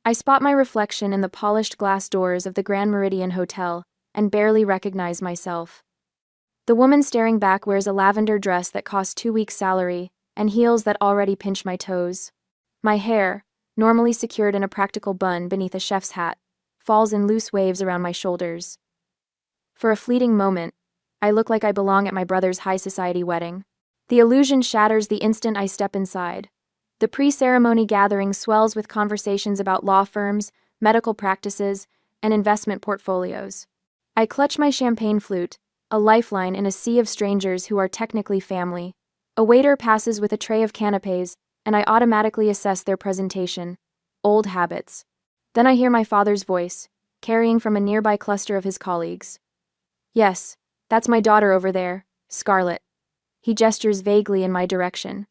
I spot my reflection in the polished glass doors of the Grand Meridian Hotel and barely recognize myself. The woman staring back wears a lavender dress that cost 2 weeks' salary and heels that already pinch my toes. My hair, normally secured in a practical bun beneath a chef's hat, falls in loose waves around my shoulders. For a fleeting moment, I look like I belong at my brother's high society wedding. The illusion shatters the instant I step inside. The pre-ceremony gathering swells with conversations about law firms, medical practices, and investment portfolios. I clutch my champagne flute, a lifeline in a sea of strangers who are technically family. A waiter passes with a tray of canapés, and I automatically assess their presentation. Old habits. Then I hear my father's voice, carrying from a nearby cluster of his colleagues. "Yes, that's my daughter over there, Scarlett." He gestures vaguely in my direction.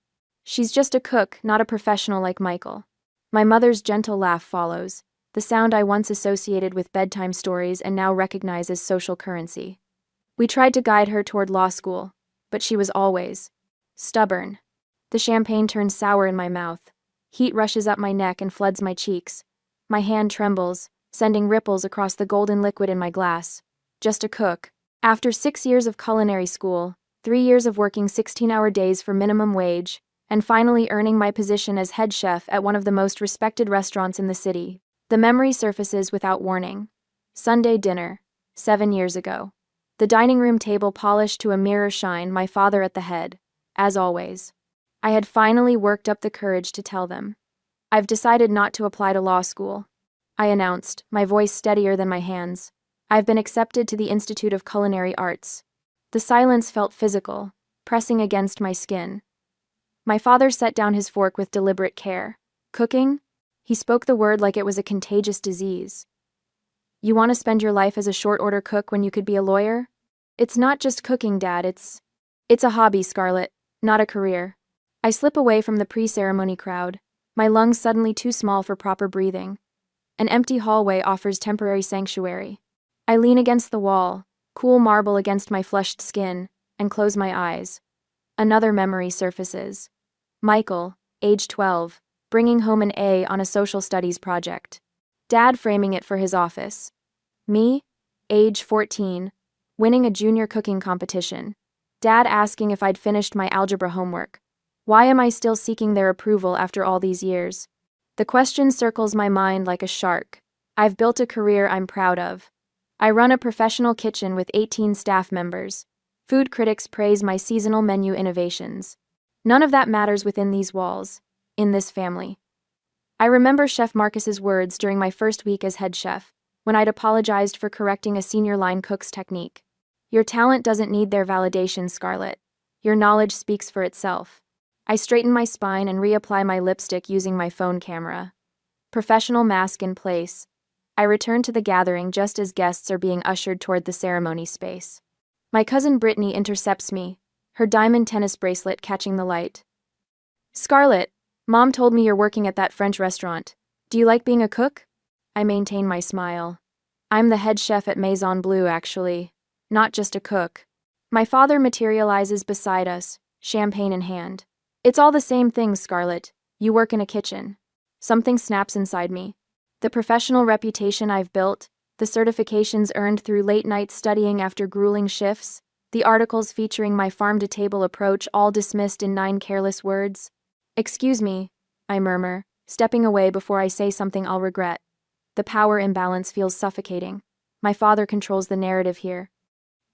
"She's just a cook, not a professional like Michael." My mother's gentle laugh follows, the sound I once associated with bedtime stories and now recognize as social currency. We tried to guide her toward law school, but she was always stubborn. The champagne turns sour in my mouth. Heat rushes up my neck and floods my cheeks. My hand trembles, sending ripples across the golden liquid in my glass. Just a cook. After 6 years of culinary school, 3 years of working 16-hour days for minimum wage, and finally earning my position as head chef at one of the most respected restaurants in the city, the memory surfaces without warning. Sunday dinner, 7 years ago. The dining room table polished to a mirror shine, my father at the head, as always. I had finally worked up the courage to tell them. "I've decided not to apply to law school," I announced, my voice steadier than my hands. "I've been accepted to the Institute of Culinary Arts." The silence felt physical, pressing against my skin. My father set down his fork with deliberate care. "Cooking?" He spoke the word like it was a contagious disease. "You want to spend your life as a short-order cook when you could be a lawyer?" "It's not just cooking, Dad, it's a hobby, Scarlett, not a career." I slip away from the pre-ceremony crowd, my lungs suddenly too small for proper breathing. An empty hallway offers temporary sanctuary. I lean against the wall, cool marble against my flushed skin, and close my eyes. Another memory surfaces. Michael, age 12, bringing home an A on a social studies project. Dad framing it for his office. Me, age 14, winning a junior cooking competition. Dad asking if I'd finished my algebra homework. Why am I still seeking their approval after all these years? The question circles my mind like a shark. I've built a career I'm proud of. I run a professional kitchen with 18 staff members. Food critics praise my seasonal menu innovations. None of that matters within these walls, in this family. I remember Chef Marcus's words during my first week as head chef, when I'd apologized for correcting a senior line cook's technique. "Your talent doesn't need their validation, Scarlett. Your knowledge speaks for itself." I straighten my spine and reapply my lipstick using my phone camera. Professional mask in place. I return to the gathering just as guests are being ushered toward the ceremony space. My cousin Brittany intercepts me, her diamond tennis bracelet catching the light. "Scarlett, Mom told me you're working at that French restaurant. Do you like being a cook?" I maintain my smile. "I'm the head chef at Maison Bleu, actually. Not just a cook." My father materializes beside us, champagne in hand. "It's all the same thing, Scarlett. You work in a kitchen." Something snaps inside me. The professional reputation I've built, the certifications earned through late nights studying after grueling shifts, the articles featuring my farm-to-table approach all dismissed in 9 careless words. "Excuse me," I murmur, stepping away before I say something I'll regret. The power imbalance feels suffocating. My father controls the narrative here.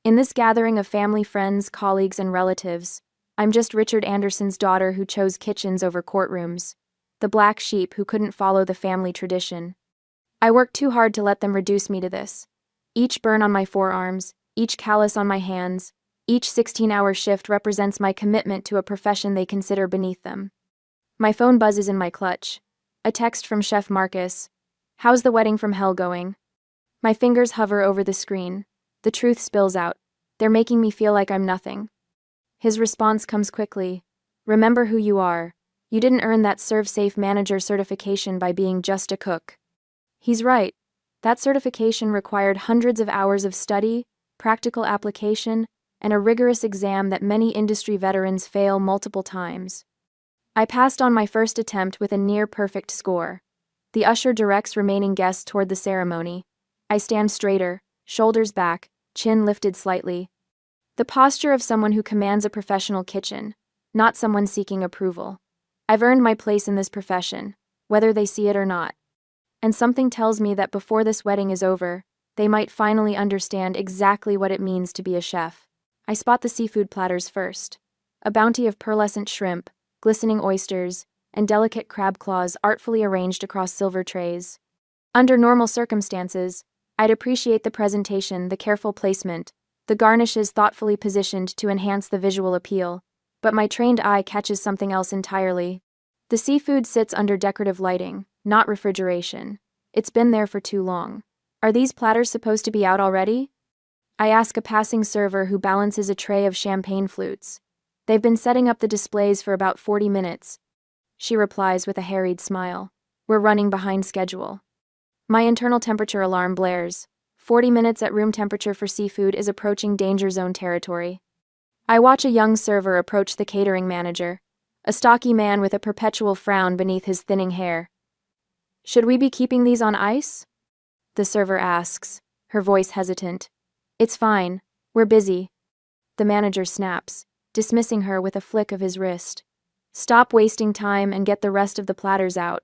In this gathering of family, friends, colleagues, and relatives, I'm just Richard Anderson's daughter who chose kitchens over courtrooms, the black sheep who couldn't follow the family tradition. I worked too hard to let them reduce me to this. Each burn on my forearms, each callus on my hands, each 16-hour shift represents my commitment to a profession they consider beneath them. My phone buzzes in my clutch. A text from Chef Marcus. "How's the wedding from hell going?" My fingers hover over the screen. The truth spills out. They're making me feel like I'm nothing. His response comes quickly. "Remember who you are. You didn't earn that ServSafe manager certification by being just a cook." He's right. That certification required hundreds of hours of study, practical application, and a rigorous exam that many industry veterans fail multiple times. I passed on my first attempt with a near-perfect score. The usher directs remaining guests toward the ceremony. I stand straighter, shoulders back, chin lifted slightly. The posture of someone who commands a professional kitchen, not someone seeking approval. I've earned my place in this profession, whether they see it or not. And something tells me that before this wedding is over, they might finally understand exactly what it means to be a chef. I spot the seafood platters first. A bounty of pearlescent shrimp, glistening oysters, and delicate crab claws artfully arranged across silver trays. Under normal circumstances, I'd appreciate the presentation, the careful placement, the garnishes thoughtfully positioned to enhance the visual appeal, but my trained eye catches something else entirely. The seafood sits under decorative lighting, not refrigeration. It's been there for too long. Are these platters supposed to be out already? I ask a passing server who balances a tray of champagne flutes. They've been setting up the displays for about 40 minutes. She replies with a harried smile. We're running behind schedule. My internal temperature alarm blares. 40 minutes at room temperature for seafood is approaching danger zone territory. I watch a young server approach the catering manager, a stocky man with a perpetual frown beneath his thinning hair. Should we be keeping these on ice? The server asks, her voice hesitant. It's fine. We're busy. The manager snaps, dismissing her with a flick of his wrist. Stop wasting time and get the rest of the platters out.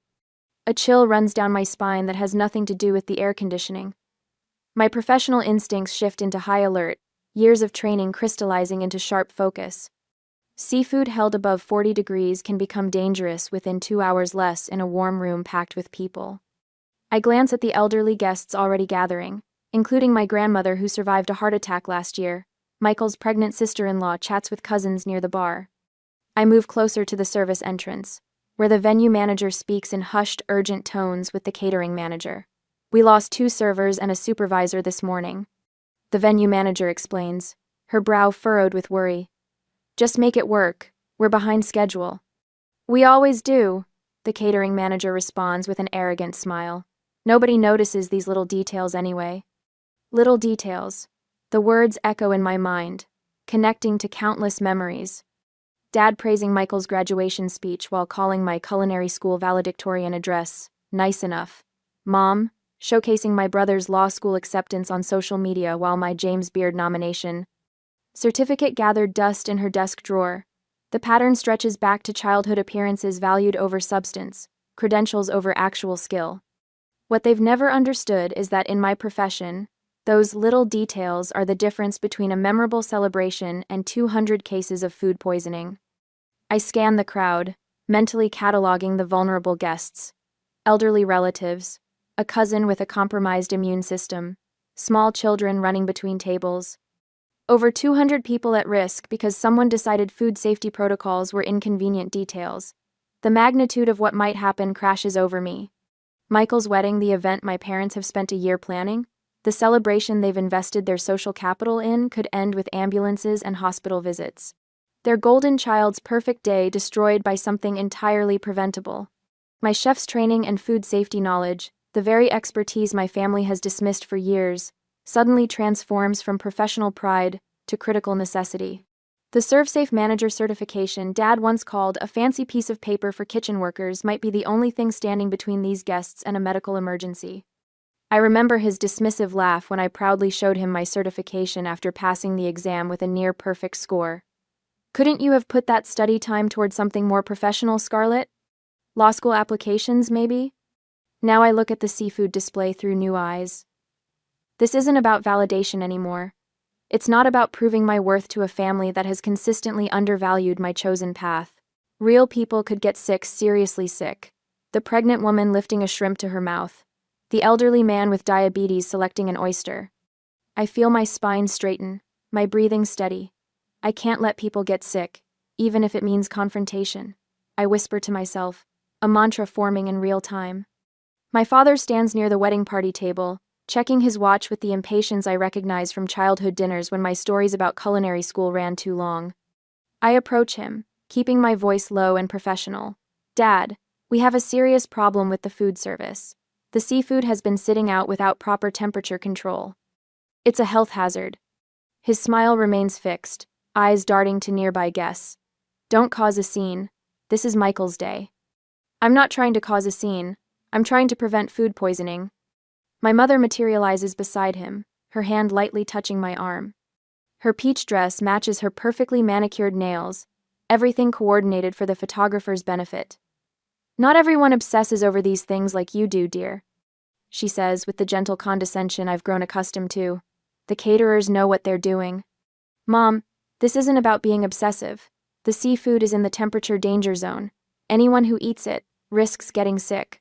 A chill runs down my spine that has nothing to do with the air conditioning. My professional instincts shift into high alert, years of training crystallizing into sharp focus. Seafood held above 40 degrees can become dangerous within 2 hours less in a warm room packed with people. I glance at the elderly guests already gathering, including my grandmother who survived a heart attack last year. Michael's pregnant sister-in-law chats with cousins near the bar. I move closer to the service entrance, where the venue manager speaks in hushed, urgent tones with the catering manager. We lost 2 servers and a supervisor this morning. The venue manager explains, her brow furrowed with worry. Just make it work. We're behind schedule. We always do, the catering manager responds with an arrogant smile. Nobody notices these little details anyway. Little details. The words echo in my mind, connecting to countless memories. Dad praising Michael's graduation speech while calling my culinary school valedictorian address nice enough. Mom, showcasing my brother's law school acceptance on social media while my James Beard nomination. Certificate gathered dust in her desk drawer. The pattern stretches back to childhood appearances valued over substance, credentials over actual skill. What they've never understood is that in my profession, those little details are the difference between a memorable celebration and 200 cases of food poisoning. I scan the crowd, mentally cataloging the vulnerable guests. Elderly relatives, a cousin with a compromised immune system, small children running between tables. Over 200 people at risk because someone decided food safety protocols were inconvenient details. The magnitude of what might happen crashes over me. Michael's wedding, the event my parents have spent a year planning, the celebration they've invested their social capital in, could end with ambulances and hospital visits. Their golden child's perfect day destroyed by something entirely preventable. My chef's training and food safety knowledge, the very expertise my family has dismissed for years, suddenly transforms from professional pride to critical necessity. The ServSafe Manager certification Dad once called a fancy piece of paper for kitchen workers might be the only thing standing between these guests and a medical emergency. I remember his dismissive laugh when I proudly showed him my certification after passing the exam with a near-perfect score. Couldn't you have put that study time toward something more professional, Scarlett? Law school applications, maybe? Now I look at the seafood display through new eyes. This isn't about validation anymore. It's not about proving my worth to a family that has consistently undervalued my chosen path. Real people could get sick, seriously sick. The pregnant woman lifting a shrimp to her mouth. The elderly man with diabetes selecting an oyster. I feel my spine straighten, my breathing steady. I can't let people get sick, even if it means confrontation. I whisper to myself, a mantra forming in real time. My father stands near the wedding party table, checking his watch with the impatience I recognize from childhood dinners when my stories about culinary school ran too long. I approach him, keeping my voice low and professional. Dad, we have a serious problem with the food service. The seafood has been sitting out without proper temperature control. It's a health hazard. His smile remains fixed, eyes darting to nearby guests. Don't cause a scene. This is Michael's day. I'm not trying to cause a scene. I'm trying to prevent food poisoning. My mother materializes beside him, her hand lightly touching my arm. Her peach dress matches her perfectly manicured nails, everything coordinated for the photographer's benefit. Not everyone obsesses over these things like you do, dear, she says with the gentle condescension I've grown accustomed to. The caterers know what they're doing. Mom, this isn't about being obsessive. The seafood is in the temperature danger zone. Anyone who eats it risks getting sick.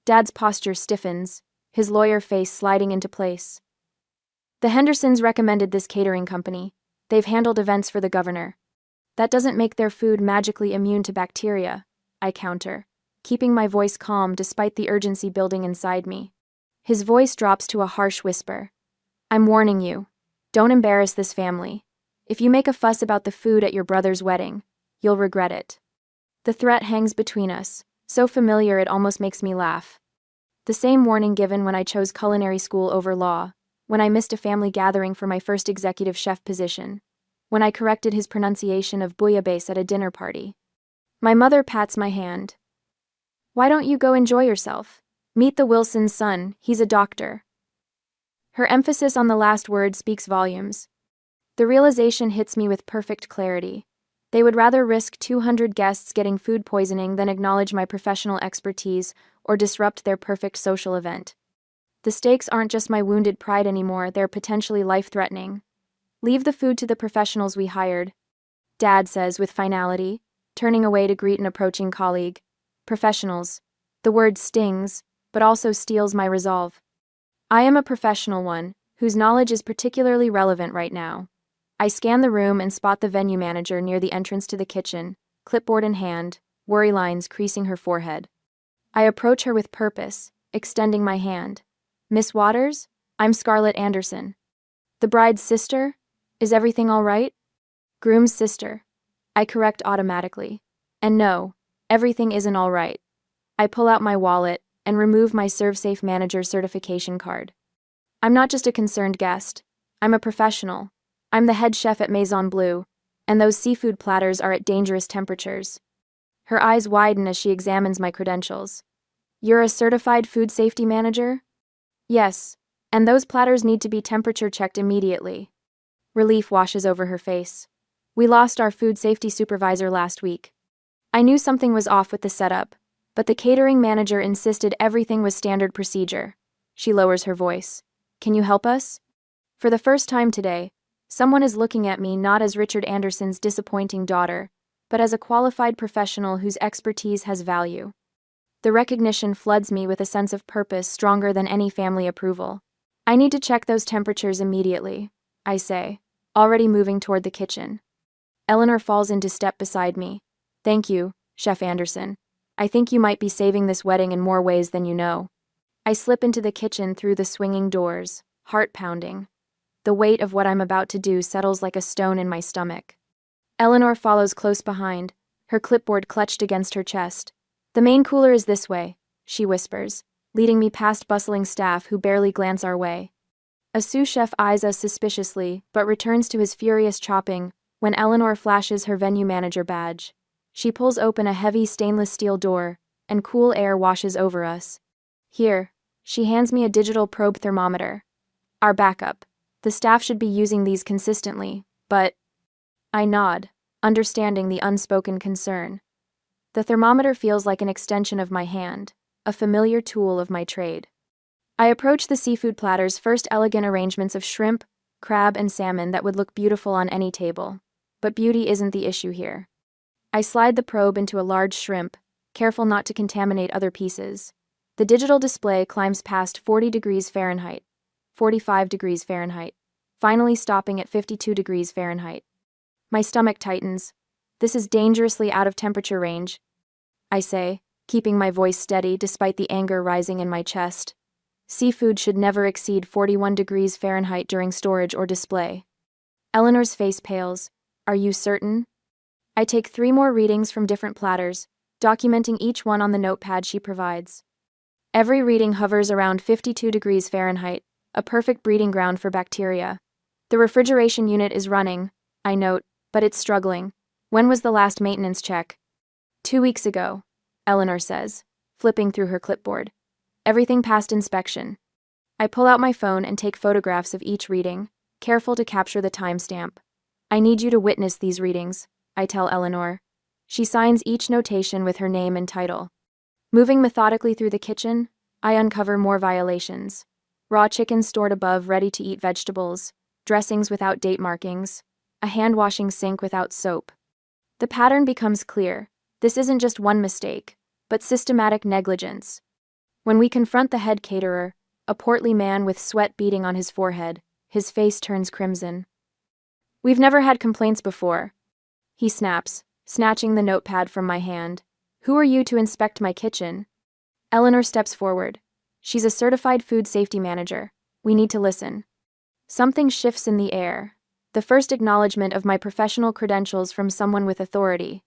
Dad's posture stiffens, his lawyer face sliding into place. The Hendersons recommended this catering company. They've handled events for the governor. That doesn't make their food magically immune to bacteria, I counter, keeping my voice calm despite the urgency building inside me. His voice drops to a harsh whisper. I'm warning you. Don't embarrass this family. If you make a fuss about the food at your brother's wedding, you'll regret it. The threat hangs between us, so familiar it almost makes me laugh. The same warning given when I chose culinary school over law, when I missed a family gathering for my first executive chef position, when I corrected his pronunciation of bouillabaisse at a dinner party. My mother pats my hand. Why don't you go enjoy yourself? Meet the Wilson's son, he's a doctor. Her emphasis on the last word speaks volumes. The realization hits me with perfect clarity. They would rather risk 200 guests getting food poisoning than acknowledge my professional expertise or disrupt their perfect social event. The stakes aren't just my wounded pride anymore, they're potentially life-threatening. Leave the food to the professionals we hired, Dad says with finality, turning away to greet an approaching colleague. Professionals. The word stings, but also steels my resolve. I am a professional one, whose knowledge is particularly relevant right now. I scan the room and spot the venue manager near the entrance to the kitchen, clipboard in hand, worry lines creasing her forehead. I approach her with purpose, extending my hand. Miss Waters? I'm Scarlett Anderson. The bride's sister? Is everything all right? Groom's sister. I correct automatically. And no, everything isn't all right. I pull out my wallet and remove my ServeSafe Manager certification card. I'm not just a concerned guest. I'm a professional. I'm the head chef at Maison Bleu, and those seafood platters are at dangerous temperatures. Her eyes widen as she examines my credentials. You're a certified food safety manager? Yes, and those platters need to be temperature checked immediately. Relief washes over her face. We lost our food safety supervisor last week. I knew something was off with the setup, but the catering manager insisted everything was standard procedure. She lowers her voice. Can you help us? For the first time today, someone is looking at me not as Richard Anderson's disappointing daughter, but as a qualified professional whose expertise has value. The recognition floods me with a sense of purpose stronger than any family approval. I need to check those temperatures immediately, I say, already moving toward the kitchen. Eleanor falls into step beside me. Thank you, Chef Anderson. I think you might be saving this wedding in more ways than you know. I slip into the kitchen through the swinging doors, heart pounding. The weight of what I'm about to do settles like a stone in my stomach. Eleanor follows close behind, her clipboard clutched against her chest. The main cooler is this way, she whispers, leading me past bustling staff who barely glance our way. A sous chef eyes us suspiciously, but returns to his furious chopping when Eleanor flashes her venue manager badge. She pulls open a heavy stainless steel door, and cool air washes over us. Here, she hands me a digital probe thermometer. Our backup. The staff should be using these consistently, but... I nod, understanding the unspoken concern. The thermometer feels like an extension of my hand, a familiar tool of my trade. I approach the seafood platter's first elegant arrangements of shrimp, crab, and salmon that would look beautiful on any table. But beauty isn't the issue here. I slide the probe into a large shrimp, careful not to contaminate other pieces. The digital display climbs past 40 degrees Fahrenheit, 45 degrees Fahrenheit, finally stopping at 52 degrees Fahrenheit. My stomach tightens. This is dangerously out of temperature range, I say, keeping my voice steady despite the anger rising in my chest. Seafood should never exceed 41 degrees Fahrenheit during storage or display. Eleanor's face pales. Are you certain? I take 3 more readings from different platters, documenting each one on the notepad she provides. Every reading hovers around 52 degrees Fahrenheit, a perfect breeding ground for bacteria. The refrigeration unit is running, I note, but it's struggling. When was the last maintenance check? 2 weeks ago, Eleanor says, flipping through her clipboard. Everything passed inspection. I pull out my phone and take photographs of each reading, careful to capture the timestamp. I need you to witness these readings, I tell Eleanor. She signs each notation with her name and title. Moving methodically through the kitchen, I uncover more violations. Raw chicken stored above ready-to-eat vegetables, dressings without date markings, a hand-washing sink without soap. The pattern becomes clear. This isn't just one mistake, but systematic negligence. When we confront the head caterer, a portly man with sweat beading on his forehead, his face turns crimson. "We've never had complaints before," he snaps, snatching the notepad from my hand. "Who are you to inspect my kitchen?" Eleanor steps forward. She's a certified food safety manager. We need to listen. Something shifts in the air. The first acknowledgement of my professional credentials from someone with authority.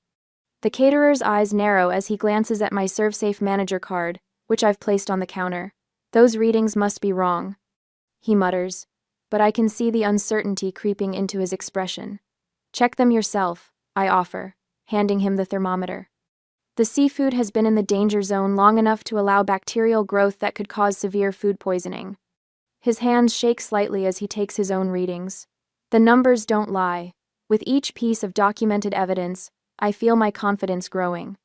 The caterer's eyes narrow as he glances at my ServeSafe manager card, which I've placed on the counter. "Those readings must be wrong," he mutters, but I can see the uncertainty creeping into his expression. "Check them yourself," I offer, handing him the thermometer. The seafood has been in the danger zone long enough to allow bacterial growth that could cause severe food poisoning. His hands shake slightly as he takes his own readings. The numbers don't lie. With each piece of documented evidence, I feel my confidence growing.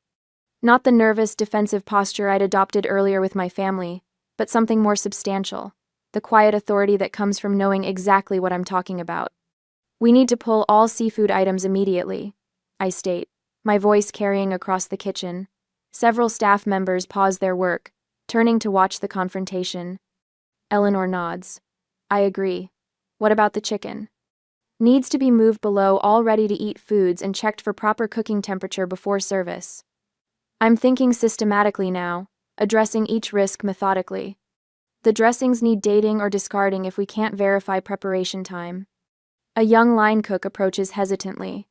Not the nervous, defensive posture I'd adopted earlier with my family, but something more substantial. The quiet authority that comes from knowing exactly what I'm talking about. "We need to pull all seafood items immediately," I state, my voice carrying across the kitchen. Several staff members pause their work, turning to watch the confrontation. Eleanor nods. "I agree. What about the chicken?" "Needs to be moved below all ready-to-eat foods and checked for proper cooking temperature before service." I'm thinking systematically now, addressing each risk methodically. The dressings need dating or discarding if we can't verify preparation time. A young line cook approaches hesitantly.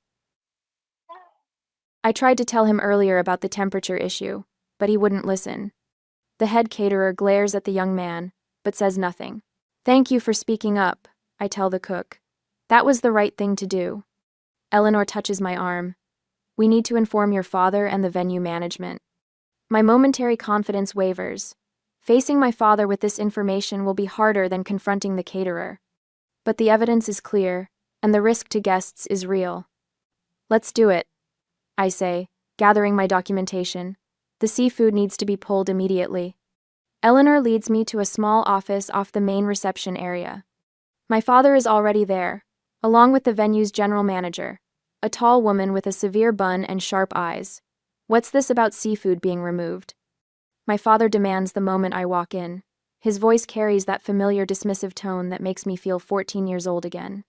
I tried to tell him earlier about the temperature issue, but he wouldn't listen. The head caterer glares at the young man, but says nothing. "Thank you for speaking up," I tell the cook. "That was the right thing to do." Eleanor touches my arm. "We need to inform your father and the venue management." My momentary confidence wavers. Facing my father with this information will be harder than confronting the caterer. But the evidence is clear, and the risk to guests is real. "Let's do it," I say, gathering my documentation. "The seafood needs to be pulled immediately." Eleanor leads me to a small office off the main reception area. My father is already there, along with the venue's general manager, a tall woman with a severe bun and sharp eyes. "What's this about seafood being removed?" My father demands the moment I walk in. His voice carries that familiar dismissive tone that makes me feel 14 years old again.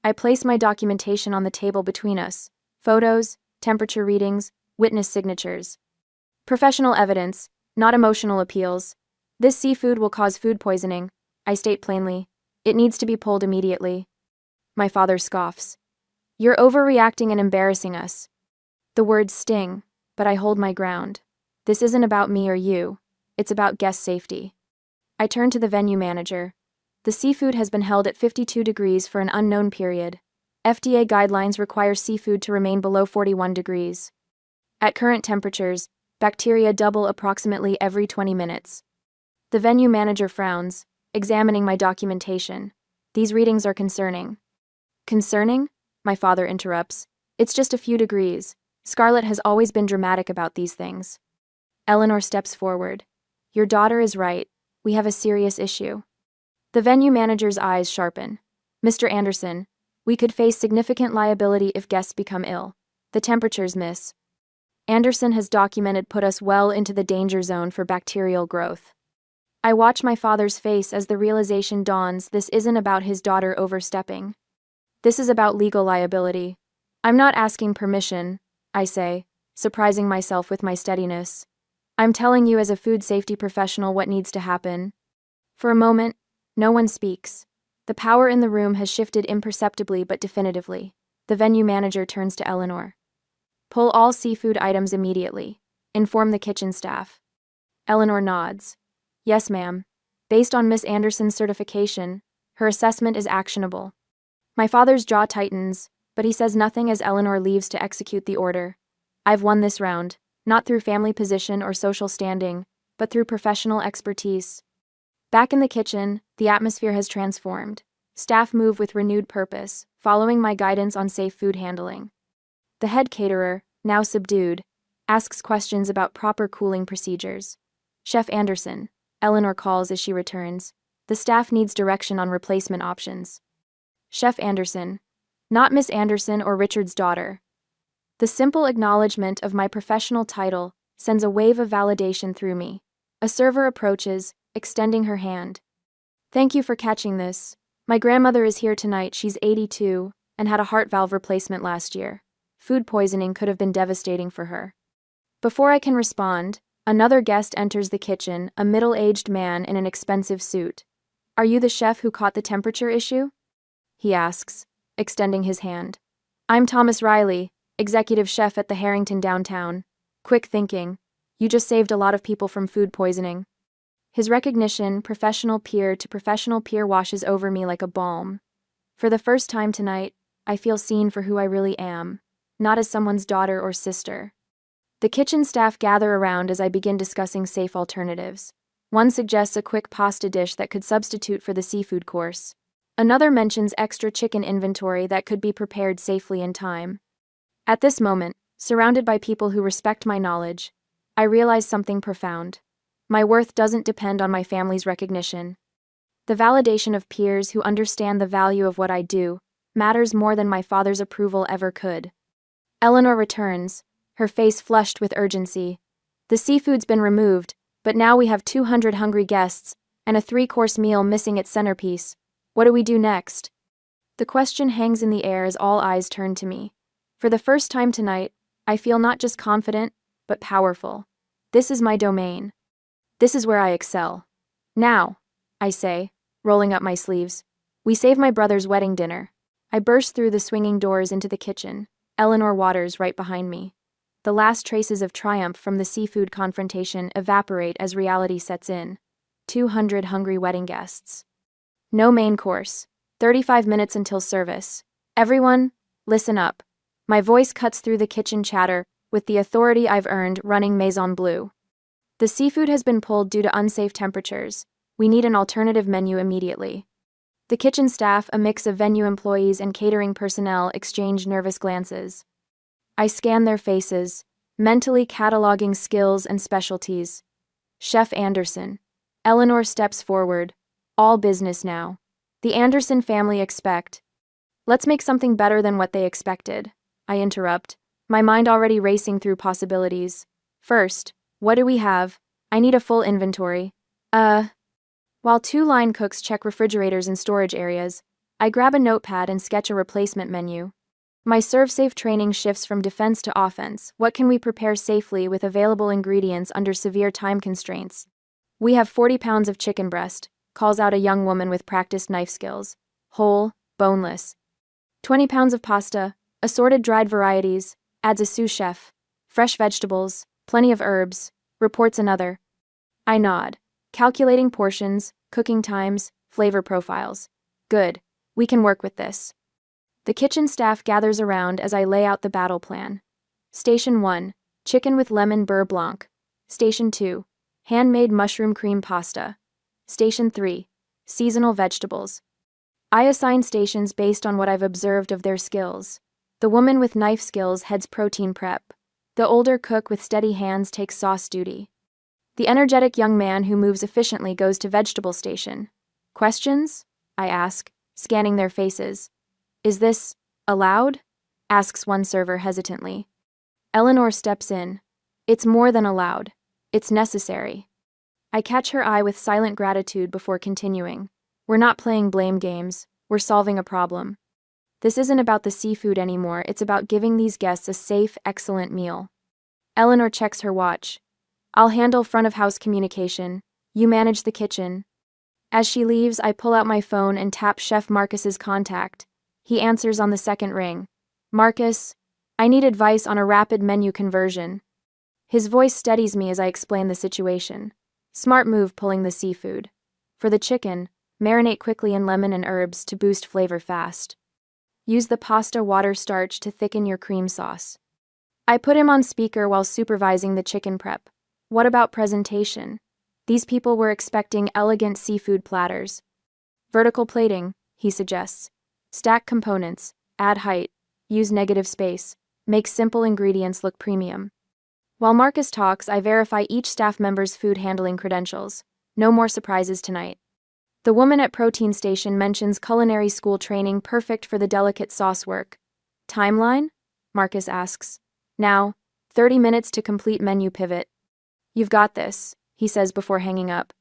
I place my documentation on the table between us. Photos, temperature readings, witness signatures. Professional evidence, not emotional appeals. "This seafood will cause food poisoning," I state plainly. "It needs to be pulled immediately." My father scoffs. "You're overreacting and embarrassing us." The words sting, but I hold my ground. This isn't about me or you. It's about guest safety. I turn to the venue manager. "The seafood has been held at 52 degrees for an unknown period. FDA guidelines require seafood to remain below 41 degrees. At current temperatures, bacteria double approximately every 20 minutes. The venue manager frowns, examining my documentation. "These readings are concerning." "Concerning?" My father interrupts. "It's just a few degrees. Scarlett has always been dramatic about these things." Eleanor steps forward. "Your daughter is right. We have a serious issue." The venue manager's eyes sharpen. "Mr. Anderson, we could face significant liability if guests become ill. The temperatures, miss. Anderson has documented put us well into the danger zone for bacterial growth." I watch my father's face as the realization dawns this isn't about his daughter overstepping. This is about legal liability. "I'm not asking permission," I say, surprising myself with my steadiness. "I'm telling you as a food safety professional what needs to happen." For a moment, no one speaks. The power in the room has shifted imperceptibly but definitively. The venue manager turns to Eleanor. "Pull all seafood items immediately. Inform the kitchen staff." Eleanor nods. "Yes, ma'am. Based on Miss Anderson's certification, her assessment is actionable." My father's jaw tightens, but he says nothing as Eleanor leaves to execute the order. I've won this round, not through family position or social standing, but through professional expertise. Back in the kitchen, the atmosphere has transformed. Staff move with renewed purpose, following my guidance on safe food handling. The head caterer, now subdued, asks questions about proper cooling procedures. Chef Anderson, Eleanor calls as she returns. The staff needs direction on replacement options. Chef Anderson, not Miss Anderson or Richard's daughter. The simple acknowledgement of my professional title sends a wave of validation through me. A server approaches, extending her hand. Thank you for catching this. My grandmother is here tonight. She's 82 and had a heart valve replacement last year. Food poisoning could have been devastating for her. Before I can respond, another guest enters the kitchen, a middle-aged man in an expensive suit. Are you the chef who caught the temperature issue? He asks, extending his hand. I'm Thomas Riley, executive chef at the Harrington downtown. Quick thinking. You just saved a lot of people from food poisoning. His recognition, professional peer to professional peer, washes over me like a balm. For the first time tonight, I feel seen for who I really am, not as someone's daughter or sister. The kitchen staff gather around as I begin discussing safe alternatives. One suggests a quick pasta dish that could substitute for the seafood course. Another mentions extra chicken inventory that could be prepared safely in time. At this moment, surrounded by people who respect my knowledge, I realize something profound. My worth doesn't depend on my family's recognition. The validation of peers who understand the value of what I do matters more than my father's approval ever could. Eleanor returns, her face flushed with urgency. The seafood's been removed, but now we have 200 hungry guests and a 3-course meal missing its centerpiece. What do we do next? The question hangs in the air as all eyes turn to me. For the first time tonight, I feel not just confident, but powerful. This is my domain. This is where I excel. Now, I say, rolling up my sleeves, we save my brother's wedding dinner. I burst through the swinging doors into the kitchen, Eleanor Waters right behind me. The last traces of triumph from the seafood confrontation evaporate as reality sets in. 200 hungry wedding guests. No main course. 35 minutes until service. Everyone, listen up. My voice cuts through the kitchen chatter with the authority I've earned running Maison Bleu. The seafood has been pulled due to unsafe temperatures. We need an alternative menu immediately. The kitchen staff, a mix of venue employees and catering personnel, exchange nervous glances. I scan their faces, mentally cataloging skills and specialties. Chef Anderson. Eleanor steps forward. All business now. The Anderson family expect. Let's make something better than what they expected. I interrupt, my mind already racing through possibilities. First, what do we have? I need a full inventory. While 2 line cooks check refrigerators and storage areas, I grab a notepad and sketch a replacement menu. My serve-safe training shifts from defense to offense. What can we prepare safely with available ingredients under severe time constraints? We have 40 pounds of chicken breast, calls out a young woman with practiced knife skills. Whole, boneless. 20 pounds of pasta, assorted dried varieties, adds a sous chef. Fresh vegetables, plenty of herbs, reports another. I nod, calculating portions, cooking times, flavor profiles. Good, we can work with this. The kitchen staff gathers around as I lay out the battle plan. Station 1, chicken with lemon beurre blanc. Station 2, handmade mushroom cream pasta. Station 3, seasonal vegetables. I assign stations based on what I've observed of their skills. The woman with knife skills heads protein prep. The older cook with steady hands takes sauce duty. The energetic young man who moves efficiently goes to vegetable station. Questions? I ask, scanning their faces. Is this allowed? Asks one server hesitantly. Eleanor steps in. It's more than allowed. It's necessary. I catch her eye with silent gratitude before continuing. We're not playing blame games. We're solving a problem. This isn't about the seafood anymore. It's about giving these guests a safe, excellent meal. Eleanor checks her watch. I'll handle front-of-house communication. You manage the kitchen. As she leaves, I pull out my phone and tap Chef Marcus's contact. He answers on the second ring. Marcus, I need advice on a rapid menu conversion. His voice steadies me as I explain the situation. Smart move pulling the seafood. For the chicken, marinate quickly in lemon and herbs to boost flavor fast. Use the pasta water starch to thicken your cream sauce. I put him on speaker while supervising the chicken prep. What about presentation? These people were expecting elegant seafood platters. Vertical plating, he suggests. Stack components, add height, use negative space, make simple ingredients look premium. While Marcus talks, I verify each staff member's food handling credentials. No more surprises tonight. The woman at protein station mentions culinary school training perfect for the delicate sauce work. Timeline? Marcus asks. Now, 30 minutes to complete menu pivot. You've got this, he says before hanging up.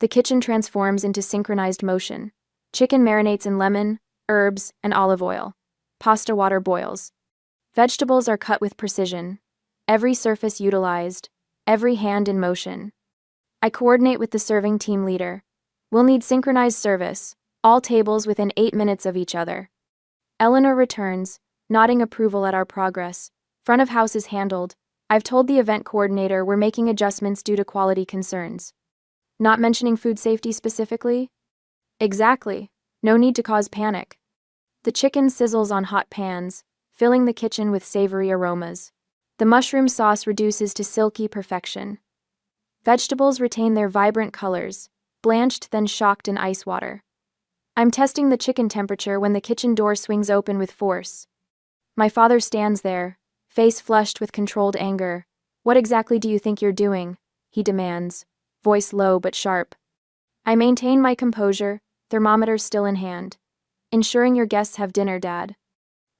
The kitchen transforms into synchronized motion. Chicken marinates in lemon, herbs, and olive oil. Pasta water boils. Vegetables are cut with precision. Every surface utilized. Every hand in motion. I coordinate with the serving team leader. We'll need synchronized service, all tables within 8 minutes of each other. Eleanor returns, nodding approval at our progress. Front of house is handled. I've told the event coordinator we're making adjustments due to quality concerns. Not mentioning food safety specifically? Exactly. No need to cause panic. The chicken sizzles on hot pans, filling the kitchen with savory aromas. The mushroom sauce reduces to silky perfection. Vegetables retain their vibrant colors, blanched then shocked in ice water. I'm testing the chicken temperature when the kitchen door swings open with force. My father stands there, face flushed with controlled anger. What exactly do you think you're doing? He demands, voice low but sharp. I maintain my composure, thermometer still in hand. Ensuring your guests have dinner, Dad.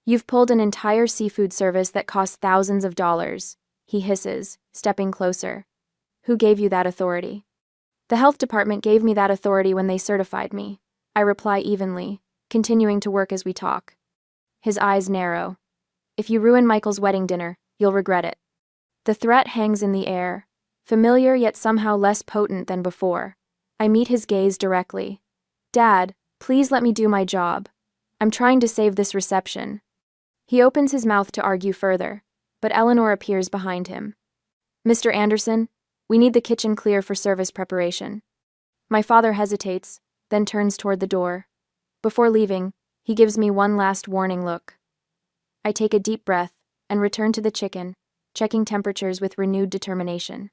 You've pulled an entire seafood service that costs thousands of dollars, he hisses, stepping closer. Who gave you that authority? The health department gave me that authority when they certified me. I reply evenly, continuing to work as we talk. His eyes narrow. If you ruin Michael's wedding dinner, you'll regret it. The threat hangs in the air, familiar yet somehow less potent than before. I meet his gaze directly. Dad, please let me do my job. I'm trying to save this reception. He opens his mouth to argue further, but Eleanor appears behind him. Mr. Anderson, we need the kitchen clear for service preparation. My father hesitates, then turns toward the door. Before leaving, he gives me one last warning look. I take a deep breath and return to the chicken, checking temperatures with renewed determination.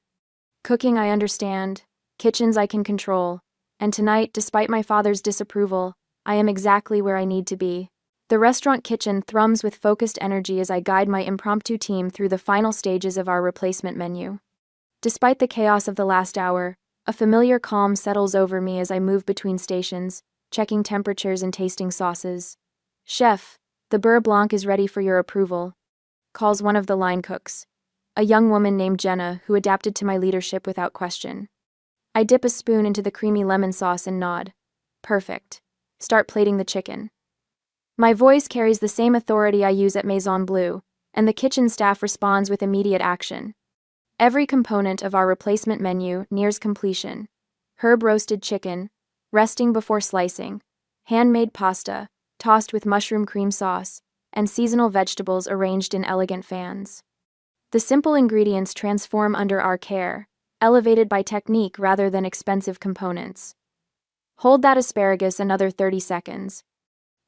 Cooking I understand, kitchens I can control, and tonight, despite my father's disapproval, I am exactly where I need to be. The restaurant kitchen thrums with focused energy as I guide my impromptu team through the final stages of our replacement menu. Despite the chaos of the last hour, a familiar calm settles over me as I move between stations, checking temperatures and tasting sauces. Chef, the beurre blanc is ready for your approval, calls one of the line cooks, a young woman named Jenna who adapted to my leadership without question. I dip a spoon into the creamy lemon sauce and nod. Perfect. Start plating the chicken. My voice carries the same authority I use at Maison Bleu, and the kitchen staff responds with immediate action. Every component of our replacement menu nears completion. Herb-roasted chicken, resting before slicing, handmade pasta, tossed with mushroom cream sauce, and seasonal vegetables arranged in elegant fans. The simple ingredients transform under our care, elevated by technique rather than expensive components. Hold that asparagus another 30 seconds.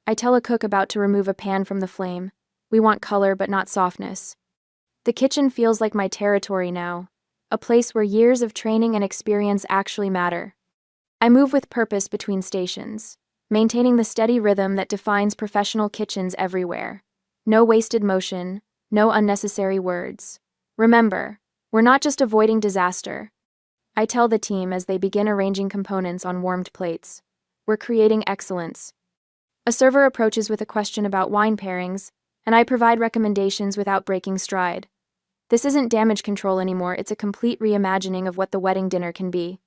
I tell a cook about to remove a pan from the flame. We want color but not softness. The kitchen feels like my territory now, a place where years of training and experience actually matter. I move with purpose between stations, maintaining the steady rhythm that defines professional kitchens everywhere. No wasted motion, no unnecessary words. Remember, we're not just avoiding disaster. I tell the team as they begin arranging components on warmed plates. We're creating excellence. A server approaches with a question about wine pairings, and I provide recommendations without breaking stride. This isn't damage control anymore, it's a complete reimagining of what the wedding dinner can be.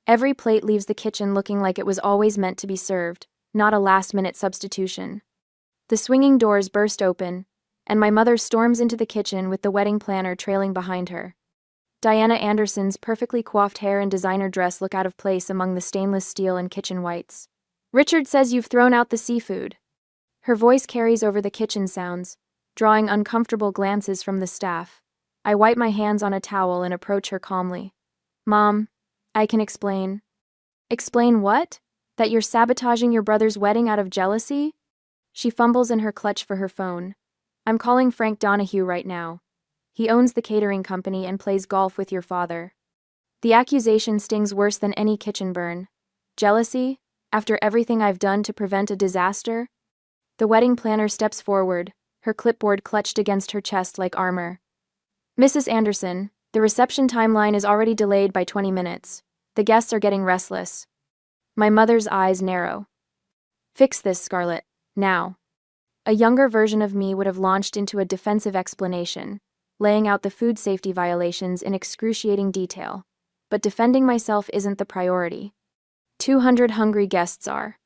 Every plate leaves the kitchen looking like it was always meant to be served, not a last-minute substitution. The swinging doors burst open, and my mother storms into the kitchen with the wedding planner trailing behind her. Diana Anderson's perfectly coiffed hair and designer dress look out of place among the stainless steel and kitchen whites. Richard says you've thrown out the seafood. Her voice carries over the kitchen sounds, drawing uncomfortable glances from the staff. I wipe my hands on a towel and approach her calmly. Mom, I can explain. Explain what? That you're sabotaging your brother's wedding out of jealousy? She fumbles in her clutch for her phone. I'm calling Frank Donahue right now. He owns the catering company and plays golf with your father. The accusation stings worse than any kitchen burn. Jealousy? After everything I've done to prevent a disaster? The wedding planner steps forward, her clipboard clutched against her chest like armor. Mrs. Anderson, the reception timeline is already delayed by 20 minutes. The guests are getting restless. My mother's eyes narrow. Fix this, Scarlett. Now. A younger version of me would have launched into a defensive explanation, laying out the food safety violations in excruciating detail. But defending myself isn't the priority. 200 hungry guests are.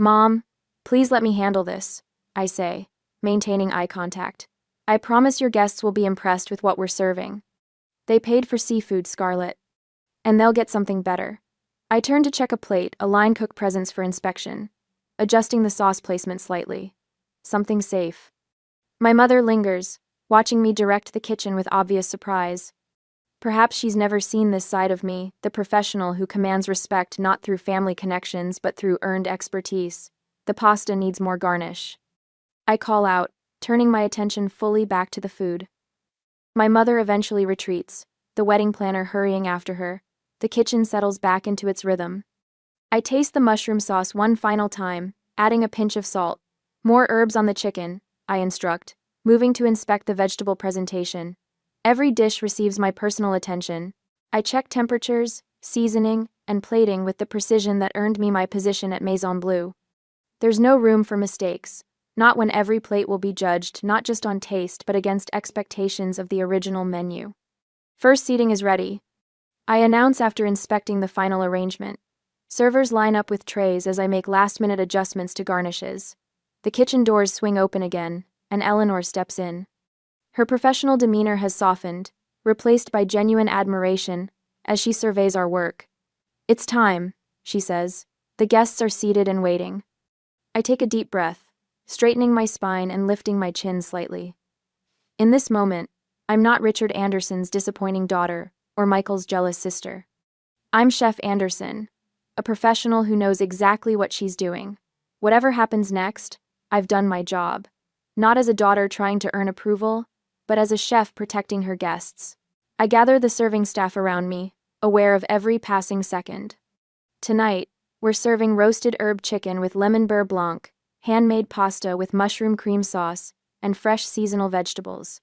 Mom, please let me handle this, I say, maintaining eye contact. I promise your guests will be impressed with what we're serving. They paid for seafood, Scarlett. And they'll get something better. I turn to check a plate, a line cook presents for inspection, adjusting the sauce placement slightly. Something safe. My mother lingers, watching me direct the kitchen with obvious surprise. Perhaps she's never seen this side of me, the professional who commands respect not through family connections but through earned expertise. The pasta needs more garnish. I call out, turning my attention fully back to the food. My mother eventually retreats, the wedding planner hurrying after her. The kitchen settles back into its rhythm. I taste the mushroom sauce one final time, adding a pinch of salt. More herbs on the chicken, I instruct, moving to inspect the vegetable presentation. Every dish receives my personal attention. I check temperatures, seasoning, and plating with the precision that earned me my position at Maison Bleu. There's no room for mistakes, not when every plate will be judged not just on taste but against expectations of the original menu. First seating is ready, I announce after inspecting the final arrangement. Servers line up with trays as I make last-minute adjustments to garnishes. The kitchen doors swing open again, and Eleanor steps in. Her professional demeanor has softened, replaced by genuine admiration, as she surveys our work. It's time, she says. The guests are seated and waiting. I take a deep breath, straightening my spine and lifting my chin slightly. In this moment, I'm not Richard Anderson's disappointing daughter, or Michael's jealous sister. I'm Chef Anderson, a professional who knows exactly what she's doing. Whatever happens next, I've done my job. Not as a daughter trying to earn approval, but as a chef protecting her guests. I gather the serving staff around me, aware of every passing second. Tonight, we're serving roasted herb chicken with lemon beurre blanc, handmade pasta with mushroom cream sauce, and fresh seasonal vegetables.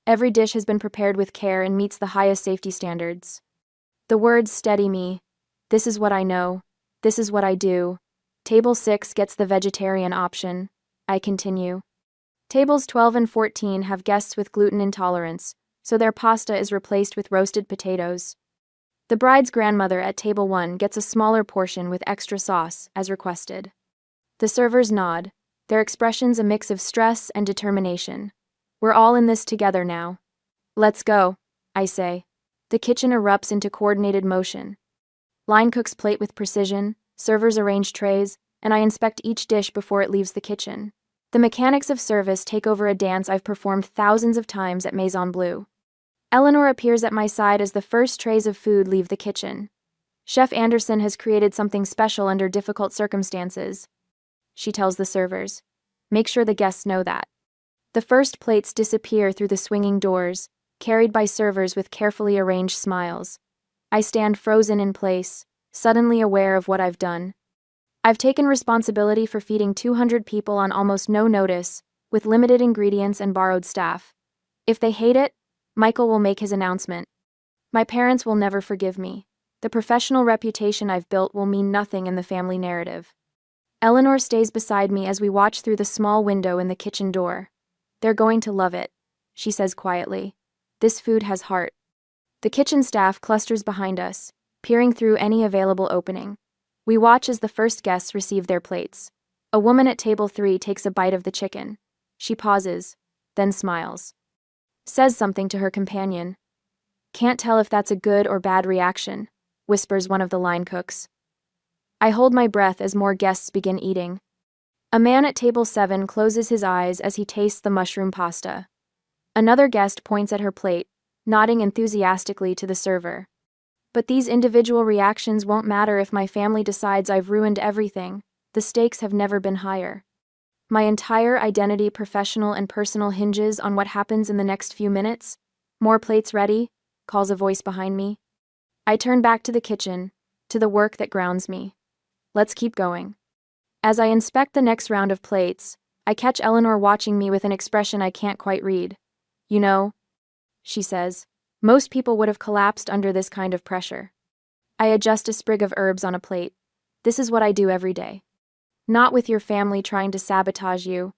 Every dish has been prepared with care and meets the highest safety standards. The words steady me. This is what I know. This is what I do. Table 6 gets the vegetarian option. I continue. Tables 12 and 14 have guests with gluten intolerance, so their pasta is replaced with roasted potatoes. The bride's grandmother at table 1 gets a smaller portion with extra sauce, as requested. The servers nod, their expressions a mix of stress and determination. We're all in this together now. Let's go, I say. The kitchen erupts into coordinated motion. Line cooks plate with precision, servers arrange trays, and I inspect each dish before it leaves the kitchen. The mechanics of service take over a dance I've performed thousands of times at Maison Bleu. Eleanor appears at my side as the first trays of food leave the kitchen. Chef Anderson has created something special under difficult circumstances. She tells the servers. Make sure the guests know that. The first plates disappear through the swinging doors, carried by servers with carefully arranged smiles. I stand frozen in place, suddenly aware of what I've done. I've taken responsibility for feeding 200 people on almost no notice, with limited ingredients and borrowed staff. If they hate it, Michael will make his announcement. My parents will never forgive me. The professional reputation I've built will mean nothing in the family narrative. Eleanor stays beside me as we watch through the small window in the kitchen door. They're going to love it, she says quietly. This food has heart. The kitchen staff clusters behind us, peering through any available opening. We watch as the first guests receive their plates. A woman at table 3 takes a bite of the chicken. She pauses, then smiles. Says something to her companion. Can't tell if that's a good or bad reaction, whispers one of the line cooks. I hold my breath as more guests begin eating. A man at table 7 closes his eyes as he tastes the mushroom pasta. Another guest points at her plate, nodding enthusiastically to the server. But these individual reactions won't matter if my family decides I've ruined everything. The stakes have never been higher. My entire identity, professional and personal, hinges on what happens in the next few minutes. More plates ready, calls a voice behind me. I turn back to the kitchen, to the work that grounds me. Let's keep going. As I inspect the next round of plates, I catch Eleanor watching me with an expression I can't quite read. You know, she says, most people would have collapsed under this kind of pressure. I adjust a sprig of herbs on a plate. This is what I do every day. Not with your family trying to sabotage you.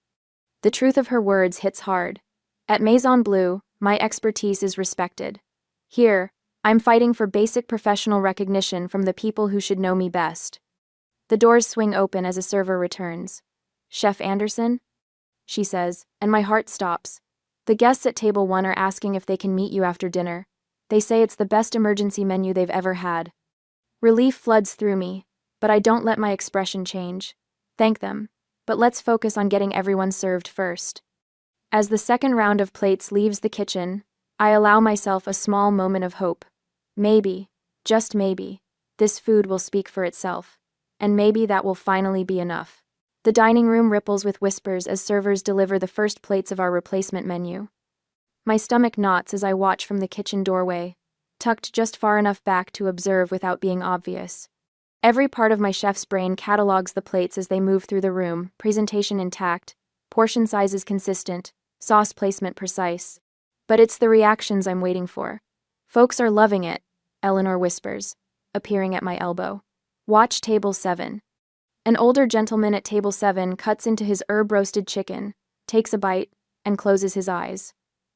The truth of her words hits hard. At Maison Bleu, my expertise is respected. Here, I'm fighting for basic professional recognition from the people who should know me best. The doors swing open as a server returns. Chef Anderson? She says, and my heart stops. The guests at table 1 are asking if they can meet you after dinner. They say it's the best emergency menu they've ever had. Relief floods through me, but I don't let my expression change. Thank them, but let's focus on getting everyone served first. As the second round of plates leaves the kitchen, I allow myself a small moment of hope. Maybe, just maybe, this food will speak for itself, and maybe that will finally be enough. The dining room ripples with whispers as servers deliver the first plates of our replacement menu. My stomach knots as I watch from the kitchen doorway, tucked just far enough back to observe without being obvious. Every part of my chef's brain catalogs the plates as they move through the room, presentation intact, portion sizes consistent, sauce placement precise. But it's the reactions I'm waiting for. Folks are loving it, Eleanor whispers, appearing at my elbow. Watch table 7. An older gentleman at table 7 cuts into his herb-roasted chicken, takes a bite, and closes his eyes.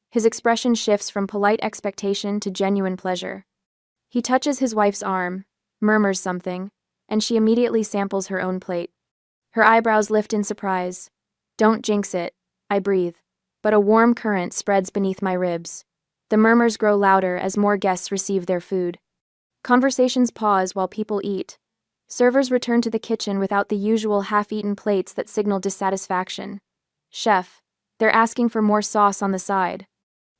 His expression shifts from polite expectation to genuine pleasure. He touches his wife's arm, murmurs something, and she immediately samples her own plate. Her eyebrows lift in surprise. Don't jinx it, I breathe, but a warm current spreads beneath my ribs. The murmurs grow louder as more guests receive their food. Conversations pause while people eat. Servers return to the kitchen without the usual half-eaten plates that signal dissatisfaction. Chef, they're asking for more sauce on the side.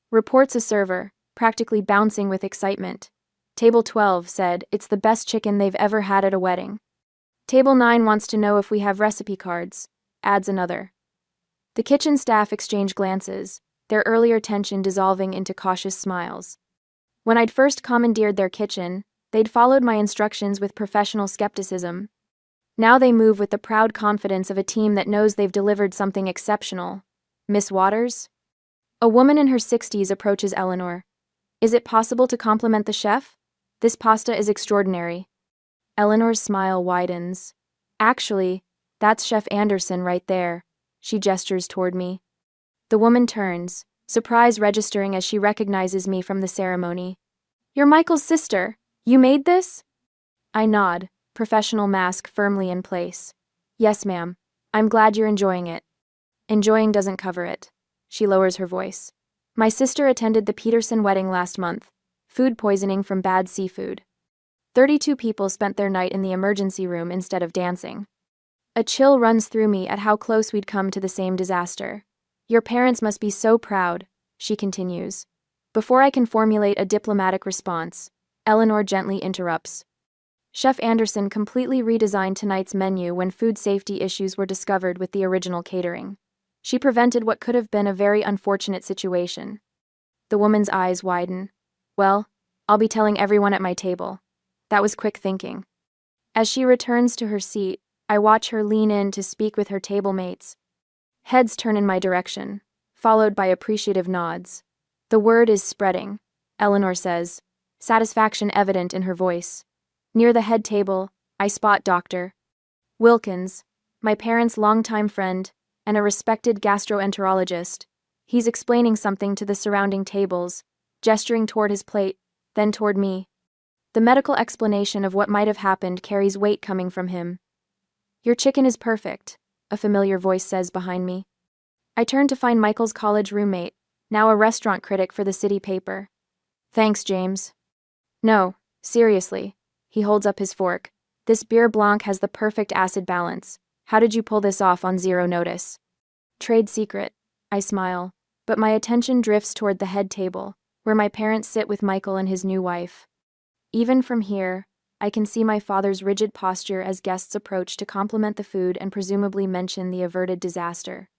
Reports a server, practically bouncing with excitement. Table 12 said it's the best chicken they've ever had at a wedding. Table 9 wants to know if we have recipe cards, adds another. The kitchen staff exchange glances, their earlier tension dissolving into cautious smiles. When I'd first commandeered their kitchen, they'd followed my instructions with professional skepticism. Now they move with the proud confidence of a team that knows they've delivered something exceptional. Miss Waters? A woman in her 60s approaches Eleanor. Is it possible to compliment the chef? This pasta is extraordinary. Eleanor's smile widens. Actually, that's Chef Anderson right there. She gestures toward me. The woman turns, surprise registering as she recognizes me from the ceremony. You're Michael's sister. You made this? I nod, professional mask firmly in place. Yes, ma'am. I'm glad you're enjoying it. Enjoying doesn't cover it. She lowers her voice. My sister attended the Peterson wedding last month. Food poisoning from bad seafood. 32 people spent their night in the emergency room instead of dancing. A chill runs through me at how close we'd come to the same disaster. Your parents must be so proud, she continues. Before I can formulate a diplomatic response, Eleanor gently interrupts. Chef Anderson completely redesigned tonight's menu when food safety issues were discovered with the original catering. She prevented what could have been a very unfortunate situation. The woman's eyes widen. Well, I'll be telling everyone at my table. That was quick thinking. As she returns to her seat, I watch her lean in to speak with her table mates. Heads turn in my direction, followed by appreciative nods. The word is spreading, Eleanor says, satisfaction evident in her voice. Near the head table, I spot Dr. Wilkins, my parents' longtime friend, and a respected gastroenterologist. He's explaining something to the surrounding tables, gesturing toward his plate, then toward me. The medical explanation of what might have happened carries weight coming from him. Your chicken is perfect, a familiar voice says behind me. I turn to find Michael's college roommate, now a restaurant critic for the city paper. Thanks, James. No, seriously. He holds up his fork. This beer blanc has the perfect acid balance. How did you pull this off on zero notice? Trade secret. I smile, but my attention drifts toward the head table, where my parents sit with Michael and his new wife. Even from here, I can see my father's rigid posture as guests approach to compliment the food and presumably mention the averted disaster.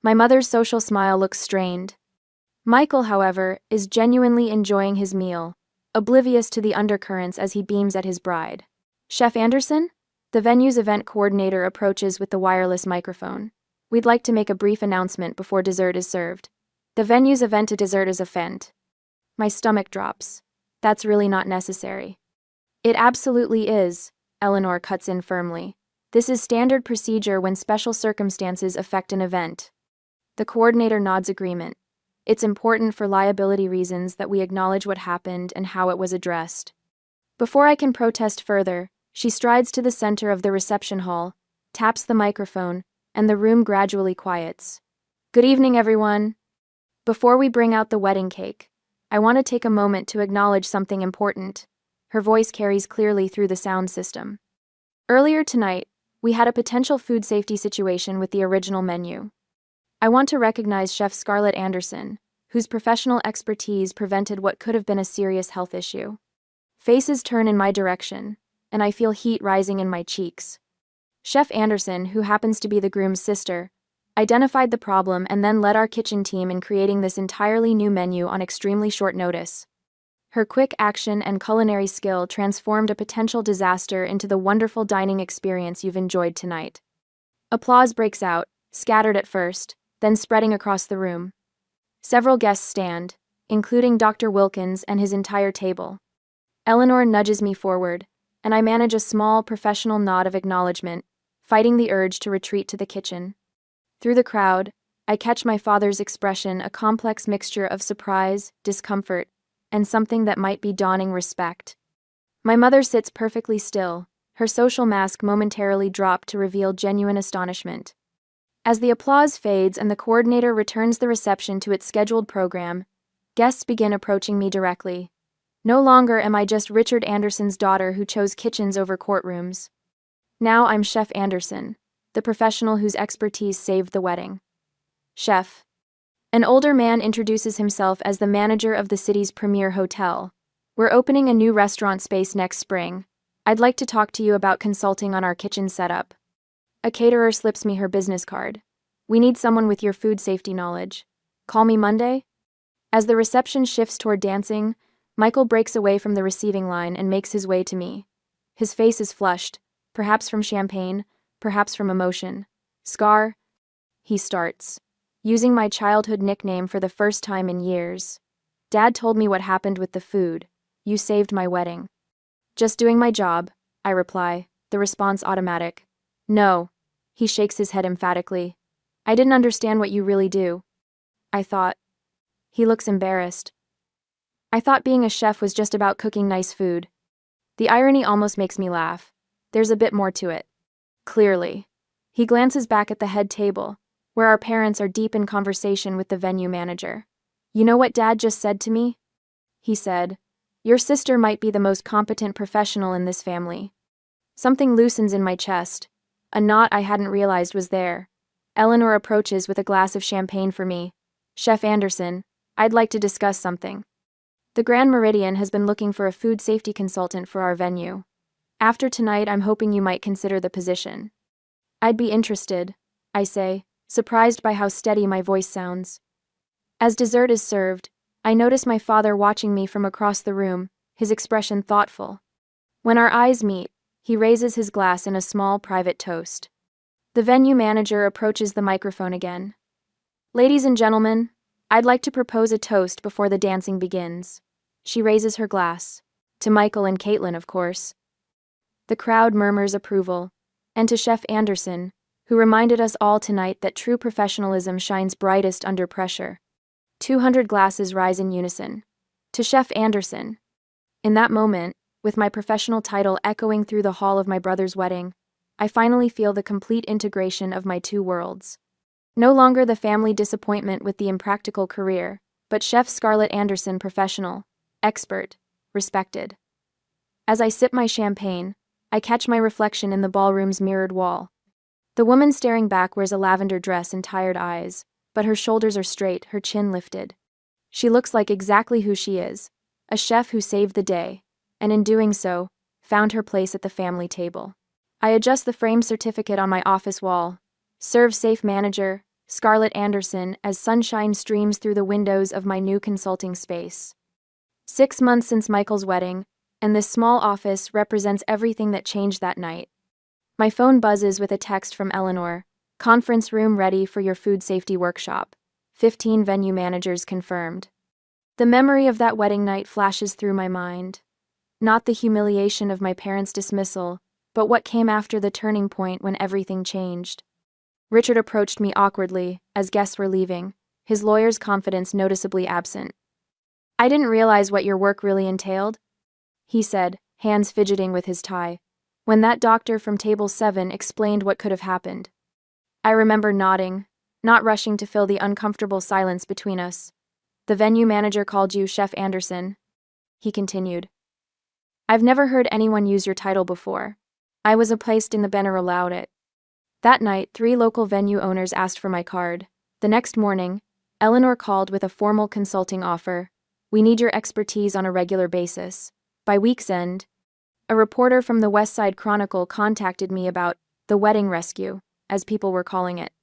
My mother's social smile looks strained. Michael, however, is genuinely enjoying his meal, oblivious to the undercurrents as he beams at his bride. Chef Anderson? The venue's event coordinator approaches with the wireless microphone. We'd like to make a brief announcement before dessert is served. The venue's event to dessert is event. My stomach drops. That's really not necessary. It absolutely is, Eleanor cuts in firmly. This is standard procedure when special circumstances affect an event. The coordinator nods agreement. It's important for liability reasons that we acknowledge what happened and how it was addressed. Before I can protest further, she strides to the center of the reception hall, taps the microphone, and the room gradually quiets. Good evening, everyone. Before we bring out the wedding cake, I want to take a moment to acknowledge something important. Her voice carries clearly through the sound system. Earlier tonight, we had a potential food safety situation with the original menu. I want to recognize Chef Scarlett Anderson, whose professional expertise prevented what could have been a serious health issue. Faces turn in my direction, and I feel heat rising in my cheeks. Chef Anderson, who happens to be the groom's sister, identified the problem and then led our kitchen team in creating this entirely new menu on extremely short notice. Her quick action and culinary skill transformed a potential disaster into the wonderful dining experience you've enjoyed tonight. Applause breaks out, scattered at first, then spreading across the room. Several guests stand, including Dr. Wilkins and his entire table. Eleanor nudges me forward, and I manage a small, professional nod of acknowledgement, fighting the urge to retreat to the kitchen. Through the crowd, I catch my father's expression, a complex mixture of surprise, discomfort, and something that might be dawning respect. My mother sits perfectly still, her social mask momentarily dropped to reveal genuine astonishment. As the applause fades and the coordinator returns the reception to its scheduled program, guests begin approaching me directly. No longer am I just Richard Anderson's daughter who chose kitchens over courtrooms. Now I'm Chef Anderson, the professional whose expertise saved the wedding. Chef. An older man introduces himself as the manager of the city's premier hotel. We're opening a new restaurant space next spring. I'd like to talk to you about consulting on our kitchen setup. A caterer slips me her business card. We need someone with your food safety knowledge. Call me Monday? As the reception shifts toward dancing, Michael breaks away from the receiving line and makes his way to me. His face is flushed, perhaps from champagne, perhaps from emotion. Scar? He starts, using my childhood nickname for the first time in years. Dad told me what happened with the food. You saved my wedding. Just doing my job, I reply, the response automatic. No. He shakes his head emphatically. I didn't understand what you really do. I thought. He looks embarrassed. I thought being a chef was just about cooking nice food. The irony almost makes me laugh. There's a bit more to it. Clearly. He glances back at the head table, where our parents are deep in conversation with the venue manager. You know what Dad just said to me? He said, your sister might be the most competent professional in this family. Something loosens in my chest. A knot I hadn't realized was there. Eleanor approaches with a glass of champagne for me. Chef Anderson, I'd like to discuss something. The Grand Meridian has been looking for a food safety consultant for our venue. After tonight, I'm hoping you might consider the position. I'd be interested, I say, surprised by how steady my voice sounds. As dessert is served, I notice my father watching me from across the room, his expression thoughtful. When our eyes meet, he raises his glass in a small private toast. The venue manager approaches the microphone again. Ladies and gentlemen, I'd like to propose a toast before the dancing begins. She raises her glass. To Michael and Caitlin, of course. The crowd murmurs approval. And to Chef Anderson, who reminded us all tonight that true professionalism shines brightest under pressure. 200 glasses rise in unison. To Chef Anderson. In that moment, with my professional title echoing through the hall of my brother's wedding, I finally feel the complete integration of my two worlds. No longer the family disappointment with the impractical career, but Chef Scarlett Anderson professional, expert, respected. As I sip my champagne, I catch my reflection in the ballroom's mirrored wall. The woman staring back wears a lavender dress and tired eyes, but her shoulders are straight, her chin lifted. She looks like exactly who she is, a chef who saved the day, and in doing so, found her place at the family table. I adjust the framed certificate on my office wall. Serve safe manager, Scarlett Anderson, as sunshine streams through the windows of my new consulting space. 6 months since Michael's wedding, and this small office represents everything that changed that night. My phone buzzes with a text from Eleanor. Conference room ready for your food safety workshop. 15 venue managers confirmed. The memory of that wedding night flashes through my mind. Not the humiliation of my parents' dismissal, but what came after the turning point when everything changed. Richard approached me awkwardly as guests were leaving, his lawyer's confidence noticeably absent. "I didn't realize what your work really entailed," he said, hands fidgeting with his tie, when that doctor from table 7 explained what could have happened. I remember nodding, not rushing to fill the uncomfortable silence between us. "The venue manager called you Chef Anderson," he continued. "I've never heard anyone use your title before. I was placed in the banner allowed it." That night, 3 local venue owners asked for my card. The next morning, Eleanor called with a formal consulting offer. "We need your expertise on a regular basis." By week's end, a reporter from the West Side Chronicle contacted me about the wedding rescue, as people were calling it.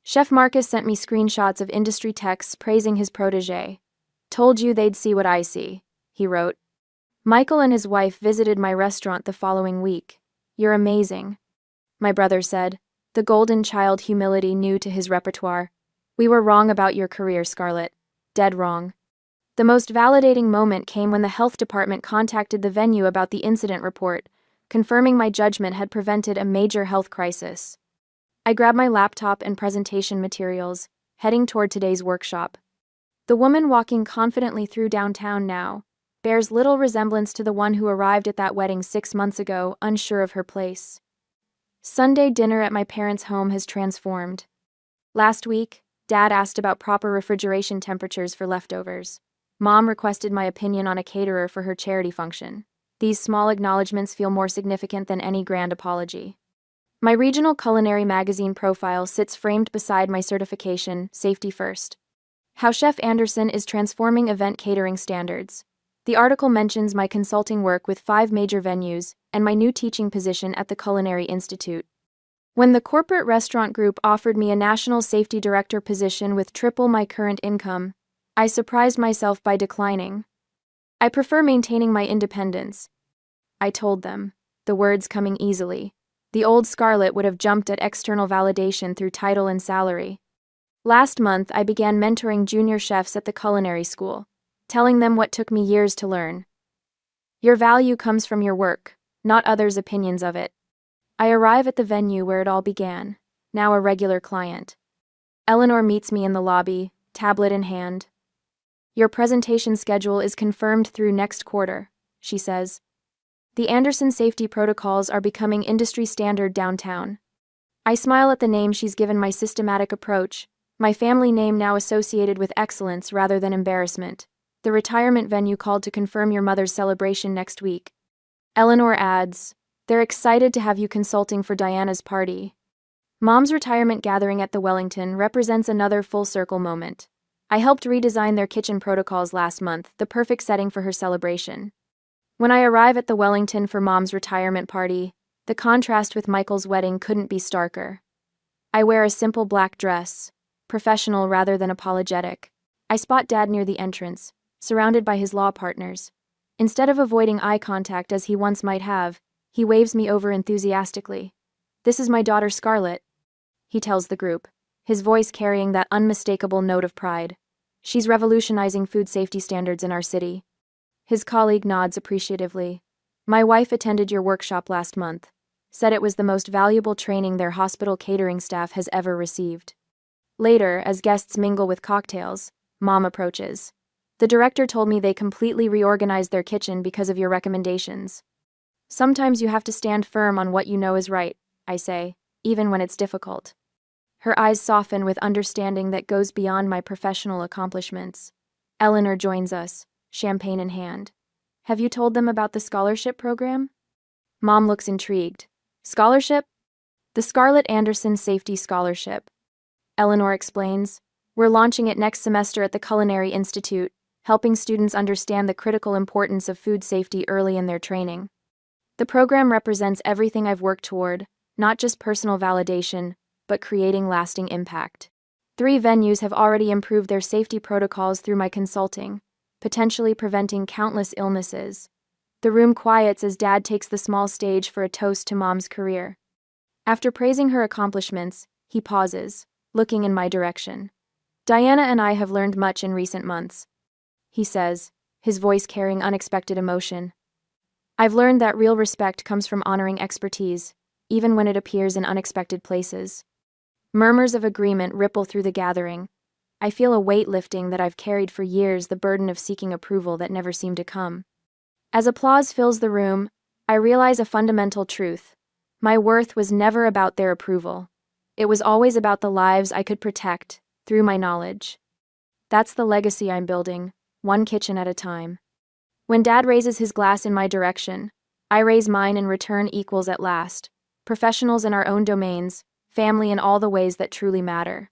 Chef Marcus sent me screenshots of industry texts praising his protégé. "Told you they'd see what I see," he wrote. "Michael and his wife visited my restaurant the following week. You're amazing," my brother said, the golden child humility new to his repertoire. "We were wrong about your career, Scarlett. Dead wrong." The most validating moment came when the health department contacted the venue about the incident report, confirming my judgment had prevented a major health crisis. I grabbed my laptop and presentation materials, heading toward today's workshop. The woman walking confidently through downtown now bears little resemblance to the one who arrived at that wedding 6 months ago, unsure of her place. Sunday dinner at my parents' home has transformed. Last week, Dad asked about proper refrigeration temperatures for leftovers. Mom requested my opinion on a caterer for her charity function. These small acknowledgments feel more significant than any grand apology. My regional culinary magazine profile sits framed beside my certification, Safety First. How Chef Anderson is transforming event catering standards. The article mentions my consulting work with 5 major venues and my new teaching position at the Culinary Institute. When the corporate restaurant group offered me a national safety director position with triple my current income, I surprised myself by declining. "I prefer maintaining my independence," I told them, the words coming easily. The old Scarlett would have jumped at external validation through title and salary. Last month, I began mentoring junior chefs at the culinary school, telling them what took me years to learn. Your value comes from your work, not others' opinions of it. I arrive at the venue where it all began, now a regular client. Eleanor meets me in the lobby, tablet in hand. "Your presentation schedule is confirmed through next quarter," she says. "The Anderson safety protocols are becoming industry standard downtown." I smile at the name she's given my systematic approach, my family name now associated with excellence rather than embarrassment. "The retirement venue called to confirm your mother's celebration next week." Eleanor adds, "They're excited to have you consulting for Diana's party." Mom's retirement gathering at the Wellington represents another full-circle moment. I helped redesign their kitchen protocols last month, the perfect setting for her celebration. When I arrive at the Wellington for Mom's retirement party, the contrast with Michael's wedding couldn't be starker. I wear a simple black dress, professional rather than apologetic. I spot Dad near the entrance, surrounded by his law partners. Instead of avoiding eye contact as he once might have, he waves me over enthusiastically. "This is my daughter Scarlett," he tells the group, his voice carrying that unmistakable note of pride. "She's revolutionizing food safety standards in our city." His colleague nods appreciatively. "My wife attended your workshop last month. Said it was the most valuable training their hospital catering staff has ever received." Later, as guests mingle with cocktails, Mom approaches. "The director told me they completely reorganized their kitchen because of your recommendations." "Sometimes you have to stand firm on what you know is right," I say, even when it's difficult. Her eyes soften with understanding that goes beyond my professional accomplishments. Eleanor joins us, champagne in hand. "Have you told them about the scholarship program?" Mom looks intrigued. "Scholarship?" "The Scarlett Anderson Safety Scholarship," Eleanor explains. "We're launching it next semester at the Culinary Institute, helping students understand the critical importance of food safety early in their training. The program represents everything I've worked toward, not just personal validation, but creating lasting impact. 3 venues have already improved their safety protocols through my consulting. potentially preventing countless illnesses. The room quiets as Dad takes the small stage for a toast to Mom's career. After praising her accomplishments, he pauses, looking in my direction. Diana and I have learned much in recent months, he says, his voice carrying unexpected emotion. I've learned that real respect comes from honoring expertise, even when it appears in unexpected places. Murmurs of agreement ripple through the gathering. I feel a weight lifting that I've carried for years, the burden of seeking approval that never seemed to come. As applause fills the room, I realize a fundamental truth. My worth was never about their approval. It was always about the lives I could protect through my knowledge. That's the legacy I'm building, one kitchen at a time. When Dad raises his glass in my direction, I raise mine in return. Equals at last. Professionals in our own domains, family in all the ways that truly matter.